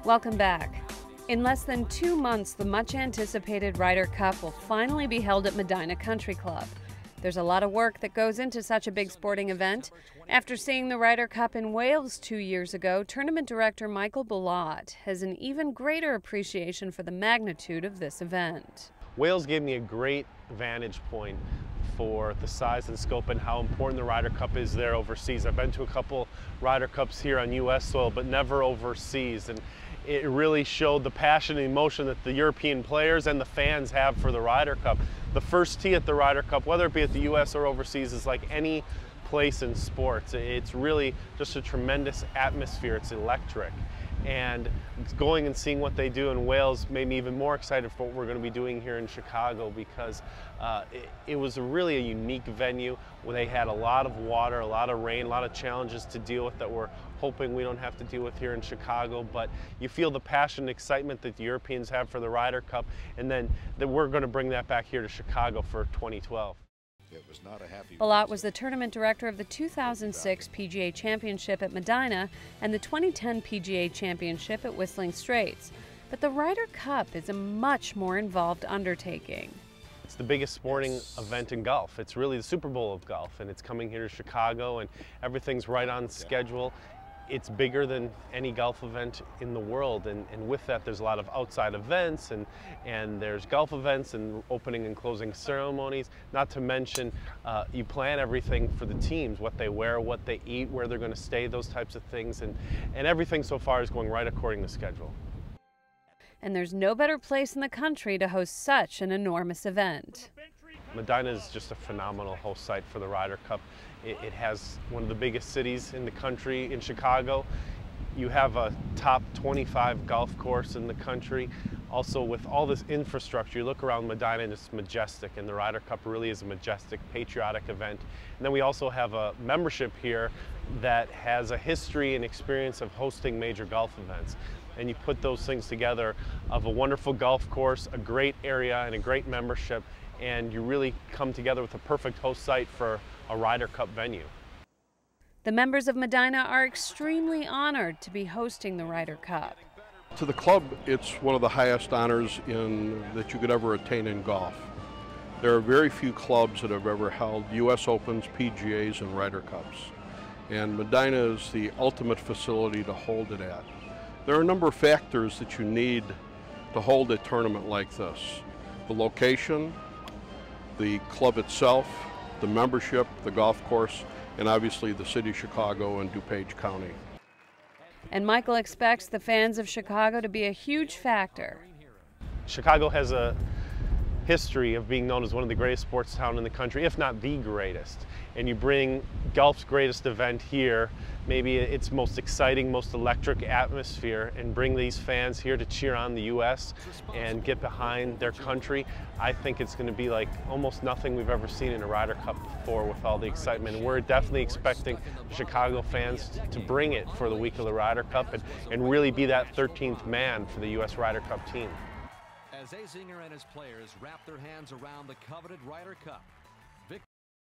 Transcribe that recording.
Welcome back. In less than 2 months, the much-anticipated Ryder Cup will finally be held at Medina Country Club. There's a lot of work that goes into such a big sporting event. After seeing the Ryder Cup in Wales 2 years ago, tournament director Michael Belot has an even greater appreciation for the magnitude of this event. Wales gave me a great vantage point for the size and scope and how important the Ryder Cup is there overseas. I've been to a couple Ryder Cups here on U.S. soil, but never overseas. And it really showed the passion and emotion that the European players and the fans have for the Ryder Cup. The first tee at the Ryder Cup, whether it be at the U.S. or overseas, is like any place in sports. It's really just a tremendous atmosphere. It's electric. And going and seeing what they do in Wales made me even more excited for what we're going to be doing here in Chicago, because it was really a unique venue where they had a lot of water, a lot of rain, a lot of challenges to deal with that we're hoping we don't have to deal with here in Chicago. But you feel the passion and excitement that the Europeans have for the Ryder Cup, and then that we're going to bring that back here to Chicago for 2012. Belot was the tournament director of the 2006 PGA Championship at Medina and the 2010 PGA Championship at Whistling Straits. But the Ryder Cup is a much more involved undertaking. It's the biggest sporting event in golf. It's really the Super Bowl of golf, and it's coming here to Chicago, and everything's right on schedule. It's bigger than any golf event in the world, and with that there's a lot of outside events, and there's golf events and opening and closing ceremonies, not to mention you plan everything for the teams, what they wear, what they eat, where they're going to stay, those types of things, and everything so far is going right according to schedule. And there's no better place in the country to host such an enormous event. Medina is just a phenomenal host site for the Ryder Cup. It has one of the biggest cities in the country in Chicago. You have a top 25 golf course in the country. Also, with all this infrastructure, you look around Medina and it's majestic, and the Ryder Cup really is a majestic, patriotic event. And then we also have a membership here that has a history and experience of hosting major golf events. And you put those things together of a wonderful golf course, a great area, and a great membership, and you really come together with a perfect host site for a Ryder Cup venue. The members of Medina are extremely honored to be hosting the Ryder Cup. To the club, it's one of the highest honors that you could ever attain in golf. There are very few clubs that have ever held U.S. Opens, PGAs, and Ryder Cups. And Medina is the ultimate facility to hold it at. There are a number of factors that you need to hold a tournament like this. The location, the club itself, the membership, the golf course, and obviously the city of Chicago and DuPage County. And Michael expects the fans of Chicago to be a huge factor. Chicago has a history of being known as one of the greatest sports towns in the country, if not the greatest. And you bring golf's greatest event here, maybe its most exciting, most electric atmosphere, and bring these fans here to cheer on the U.S. and get behind their country. I think it's going to be like almost nothing we've ever seen in a Ryder Cup before, with all the excitement. And we're definitely expecting the Chicago fans to bring it for the week of the Ryder Cup and really be that 13th man for the U.S. Ryder Cup team. As Azinger and his players wrap their hands around the coveted Ryder Cup,